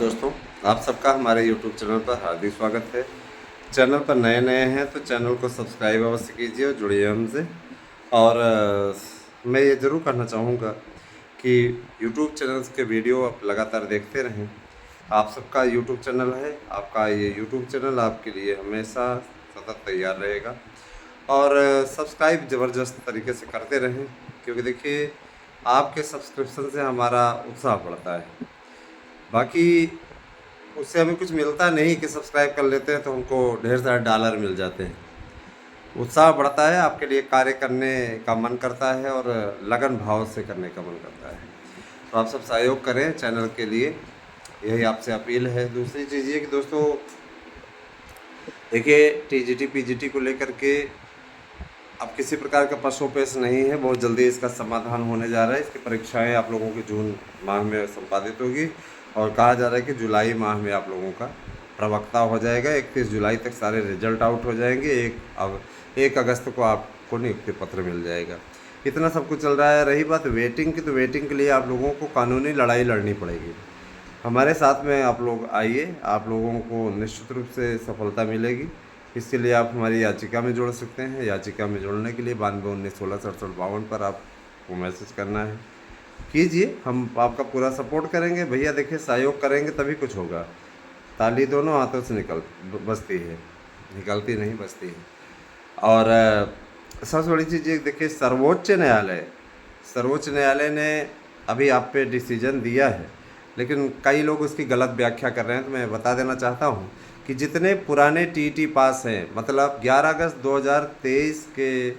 दोस्तों, आप सबका हमारे YouTube चैनल पर हार्दिक स्वागत है। चैनल पर नए हैं तो चैनल को सब्सक्राइब अवश्य कीजिए और जुड़िए हमसे। और मैं ये ज़रूर कहना चाहूँगा कि YouTube चैनल के वीडियो आप लगातार देखते रहें। आप सबका YouTube चैनल है, आपका ये YouTube चैनल आपके लिए हमेशा सतत तैयार रहेगा। और सब्सक्राइब ज़बरदस्त तरीके से करते रहें, क्योंकि देखिए आपके सब्सक्रिप्शन से हमारा उत्साह बढ़ता है। बाकी उससे हमें कुछ मिलता नहीं कि सब्सक्राइब कर लेते हैं तो हमको ढेर सारे डॉलर मिल जाते हैं। उत्साह बढ़ता है, आपके लिए कार्य करने का मन करता है और लगन भाव से करने का मन करता है। तो आप सब सहयोग करें चैनल के लिए, यही आपसे अपील है। दूसरी चीज़ ये कि दोस्तों देखिए, टीजीटी पीजीटी को लेकर के अब किसी प्रकार का पशोपेश नहीं है, बहुत जल्दी इसका समाधान होने जा रहा है। इसकी परीक्षाएं आप लोगों की जून माह में संपादित होगी और कहा जा रहा है कि जुलाई माह में आप लोगों का प्रवक्ता हो जाएगा। 31 जुलाई तक सारे रिजल्ट आउट हो जाएंगे। 1 अगस्त को आपको नियुक्ति पत्र मिल जाएगा। इतना सब कुछ चल रहा है। रही बात वेटिंग की, तो वेटिंग के लिए आप लोगों को कानूनी लड़ाई लड़नी पड़ेगी। हमारे साथ में आप लोग आइए, आप लोगों को निश्चित रूप से सफलता मिलेगी। इसके लिए आप हमारी याचिका में जुड़ सकते हैं। याचिका में जुड़ने के लिए 9219166752 पर आपको मैसेज करना है, कीजिए। हम आपका पूरा सपोर्ट करेंगे। भैया देखिए, सहयोग करेंगे तभी कुछ होगा। ताली दोनों हाथों से बजती है, निकलती नहीं बजती है। और सबसे बड़ी चीज़ ये देखिए, सर्वोच्च न्यायालय ने अभी आप पे डिसीजन दिया है, लेकिन कई लोग उसकी गलत व्याख्या कर रहे हैं। तो मैं बता देना चाहता हूँ कि जितने पुराने टीटी पास हैं, मतलब 11 अगस्त 2023 के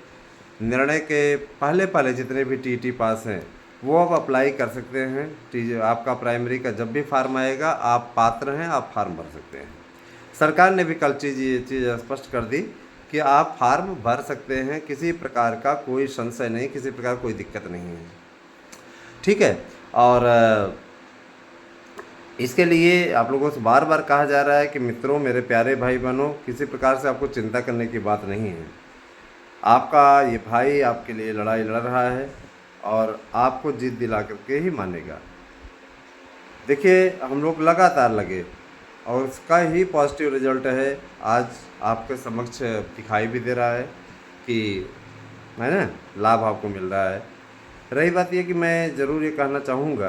निर्णय के पहले जितने भी टीटी पास हैं, वो अब अप्लाई कर सकते हैं। आपका प्राइमरी का जब भी फार्म आएगा, आप पात्र हैं, आप फार्म भर सकते हैं। सरकार ने भी कल ये चीज़ स्पष्ट कर दी कि आप फार्म भर सकते हैं। किसी प्रकार का कोई संशय नहीं, किसी प्रकार कोई दिक्कत नहीं है, ठीक है। और इसके लिए आप लोगों से बार बार कहा जा रहा है कि मित्रों, मेरे प्यारे भाई बहनों, किसी प्रकार से आपको चिंता करने की बात नहीं है। आपका ये भाई आपके लिए लड़ाई लड़ रहा है और आपको जीत दिला करके ही मानेगा। देखिए, हम लोग लगातार लगे और उसका ही पॉजिटिव रिजल्ट है। आज आपके समक्ष दिखाई भी दे रहा है कि है ना, लाभ आपको मिल रहा है। रही बात ये कि मैं ज़रूर ये कहना चाहूँगा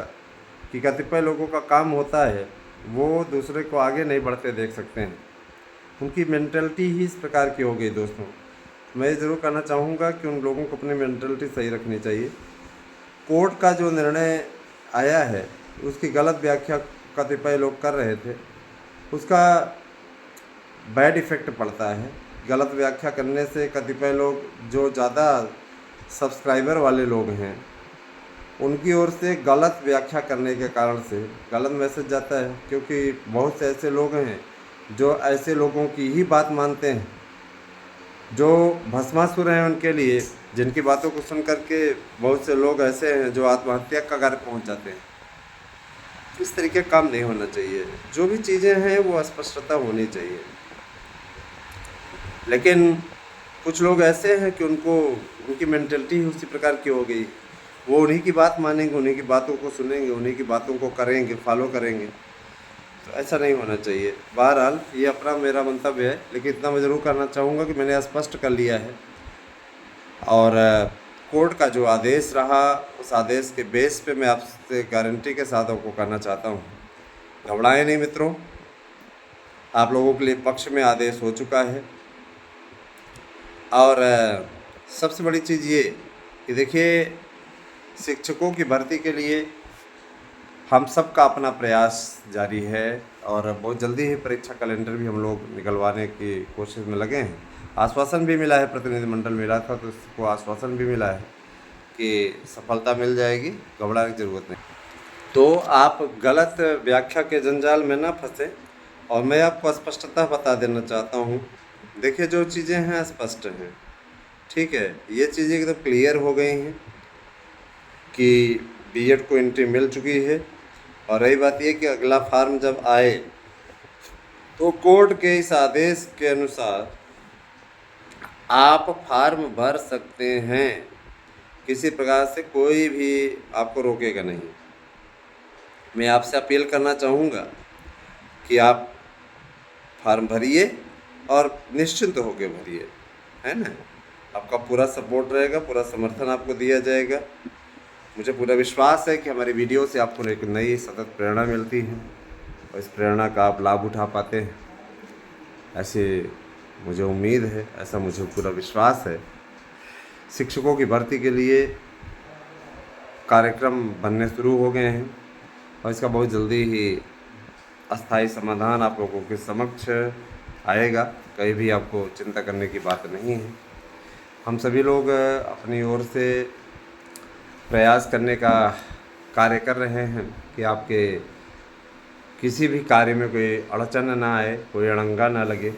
कि कतिपय लोगों का काम होता है, वो दूसरे को आगे नहीं बढ़ते देख सकते हैं। उनकी मेंटलिटी ही इस प्रकार की हो गई। दोस्तों, मैं ज़रूर कहना चाहूँगा कि उन लोगों को अपनी मेंटलिटी सही रखनी चाहिए। कोर्ट का जो निर्णय आया है, उसकी गलत व्याख्या कतिपय लोग कर रहे थे, उसका बैड इफ़ेक्ट पड़ता है। गलत व्याख्या करने से कतिपय लोग, जो ज़्यादा सब्सक्राइबर वाले लोग हैं, उनकी ओर से गलत व्याख्या करने के कारण से गलत मैसेज जाता है। क्योंकि बहुत से ऐसे लोग हैं जो ऐसे लोगों की ही बात मानते हैं, जो भस्मासुर हैं उनके लिए, जिनकी बातों को सुन करके बहुत से लोग ऐसे हैं जो आत्महत्या का कगार पहुंच जाते हैं। इस तरीके का काम नहीं होना चाहिए। जो भी चीज़ें हैं वो स्पष्टता होनी चाहिए। लेकिन कुछ लोग ऐसे हैं कि उनकी मेंटलिटी ही उसी प्रकार की हो गई। वो उन्हीं की बात मानेंगे, उन्हीं की बातों को सुनेंगे, उन्हीं की बातों को करेंगे, फॉलो करेंगे। तो ऐसा नहीं होना चाहिए। बहरहाल ये अपना मेरा मंतव्य है, लेकिन इतना मैं ज़रूर करना चाहूँगा कि मैंने स्पष्ट कर लिया है। और कोर्ट का जो आदेश रहा, उस आदेश के बेस पे मैं आपसे गारंटी के साथ आपको कहना चाहता हूँ, घबराएं नहीं मित्रों। आप लोगों के लिए पक्ष में आदेश हो चुका है। और सबसे बड़ी चीज़ ये कि देखिए, शिक्षकों की भर्ती के लिए हम सब का अपना प्रयास जारी है और बहुत जल्दी ही परीक्षा कैलेंडर भी हम लोग निकलवाने की कोशिश में लगे हैं। आश्वासन भी मिला है, प्रतिनिधिमंडल मिला था तो उसको आश्वासन भी मिला है कि सफलता मिल जाएगी, घबराने की ज़रूरत नहीं। तो आप गलत व्याख्या के जंजाल में ना फंसे। और मैं आपको स्पष्टता बता देना चाहता हूँ। देखिए, जो चीज़ें हैं स्पष्ट हैं, ठीक है। ये चीज़ें एकदम क्लियर हो गई हैं कि बीएड को एंट्री मिल चुकी है। और रही बात ये कि अगला फार्म जब आए तो कोर्ट के इस आदेश के अनुसार आप फार्म भर सकते हैं। किसी प्रकार से कोई भी आपको रोकेगा नहीं। मैं आपसे अपील करना चाहूँगा कि आप फार्म भरिए और निश्चिंत होकर भरिए, है ना। आपका पूरा सपोर्ट रहेगा, पूरा समर्थन आपको दिया जाएगा। मुझे पूरा विश्वास है कि हमारी वीडियो से आपको एक नई सतत प्रेरणा मिलती है और इस प्रेरणा का आप लाभ उठा पाते हैं, ऐसे मुझे उम्मीद है, ऐसा मुझे पूरा विश्वास है। शिक्षकों की भर्ती के लिए कार्यक्रम बनने शुरू हो गए हैं और इसका बहुत जल्दी ही अस्थायी समाधान आप लोगों के समक्ष आएगा। कहीं भी आपको चिंता करने की बात नहीं है। हम सभी लोग अपनी ओर से प्रयास करने का कार्य कर रहे हैं कि आपके किसी भी कार्य में कोई अड़चन ना आए, कोई अड़ंगा ना लगे।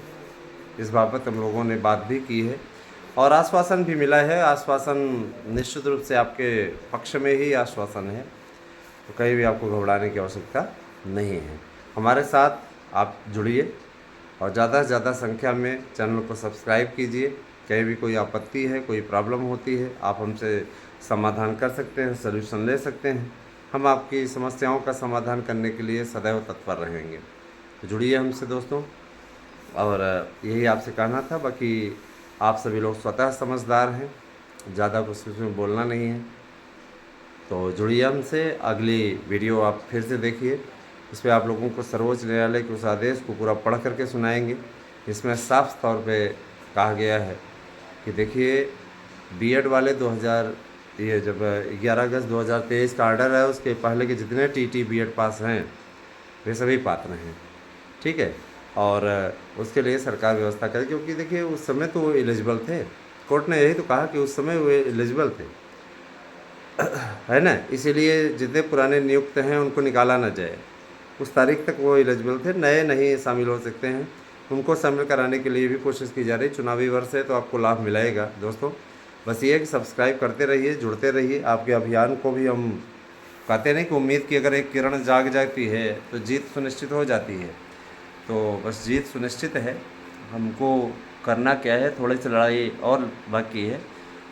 इस बाबत हम लोगों ने बात भी की है और आश्वासन भी मिला है। आश्वासन निश्चित रूप से आपके पक्ष में ही आश्वासन है, तो कहीं भी आपको घबराने की आवश्यकता नहीं है। हमारे साथ आप जुड़िए और ज़्यादा से ज़्यादा संख्या में चैनल को सब्सक्राइब कीजिए। कहीं भी कोई आपत्ति है, कोई प्रॉब्लम होती है, आप हमसे समाधान कर सकते हैं, सलूशन ले सकते हैं। हम आपकी समस्याओं का समाधान करने के लिए सदैव तत्पर रहेंगे। तो जुड़िए हमसे दोस्तों, और यही आपसे कहना था। बाकी आप सभी लोग स्वतः समझदार हैं, ज़्यादा कुछ इसमें बोलना नहीं है। तो जुड़िए हमसे। अगली वीडियो आप फिर से देखिए, इस पर आप लोगों को सर्वोच्च न्यायालय के उस आदेश को पूरा पढ़ करके सुनाएंगे। इसमें साफ तौर पे कहा गया है कि देखिए, बीएड वाले 2000 ये जब 11 अगस्त 2023 का ऑर्डर है, उसके पहले के जितने टीटी बीएड पास हैं वे सभी पात्र हैं, ठीक है। और उसके लिए सरकार व्यवस्था करे, क्योंकि देखिए उस समय तो वो एलिजिबल थे। कोर्ट ने यही तो कहा कि उस समय वो एलिजिबल थे, है ना। इसीलिए जितने पुराने नियुक्त हैं उनको निकाला ना जाए। उस तारीख तक वो एलिजिबल थे, नए नहीं शामिल हो सकते हैं। उनको शामिल कराने के लिए भी कोशिश की जा रही। चुनावी वर्ष है तो आपको लाभ मिलेगा दोस्तों। बस ये है कि सब्सक्राइब करते रहिए, जुड़ते रहिए। आपके अभियान को भी हम कहते नहीं कि उम्मीद की अगर एक किरण जाग जाती है तो जीत सुनिश्चित हो जाती है। तो बस जीत सुनिश्चित है। हमको करना क्या है, थोड़ी सी लड़ाई और बाकी है,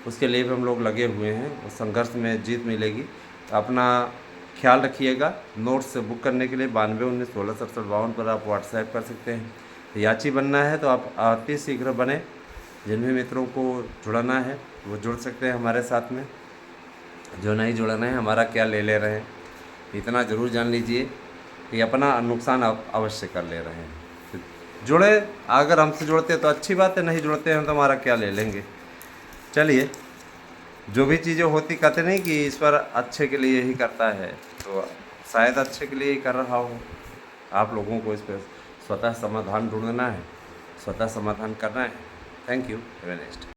उसके लिए भी हम लोग लगे हुए हैं। उस संघर्ष में जीत मिलेगी। अपना ख्याल रखिएगा। नोट्स बुक करने के लिए 9219166752 पर आप व्हाट्सएप कर सकते हैं। याची बनना है तो आप अति शीघ्र बने। जिन भी मित्रों को जुड़ना है वो जुड़ सकते हैं हमारे साथ में। जो नहीं जुड़ना है, हमारा क्या ले ले रहे हैं, इतना ज़रूर जान लीजिए कि अपना नुकसान आप अवश्य कर ले रहे हैं। तो जुड़े, अगर हमसे जुड़ते हैं तो अच्छी बात है, नहीं जुड़ते हैं तो हमारा क्या ले लेंगे। चलिए, जो भी चीज़ें होती, कहते नहीं कि ईश्वर अच्छे के लिए ही करता है, तो शायद अच्छे के लिए ही कर रहा हो। आप लोगों को इस पर स्वतः समाधान ढूंढना है, स्वतः समाधान करना है। Thank you. Have a nice day.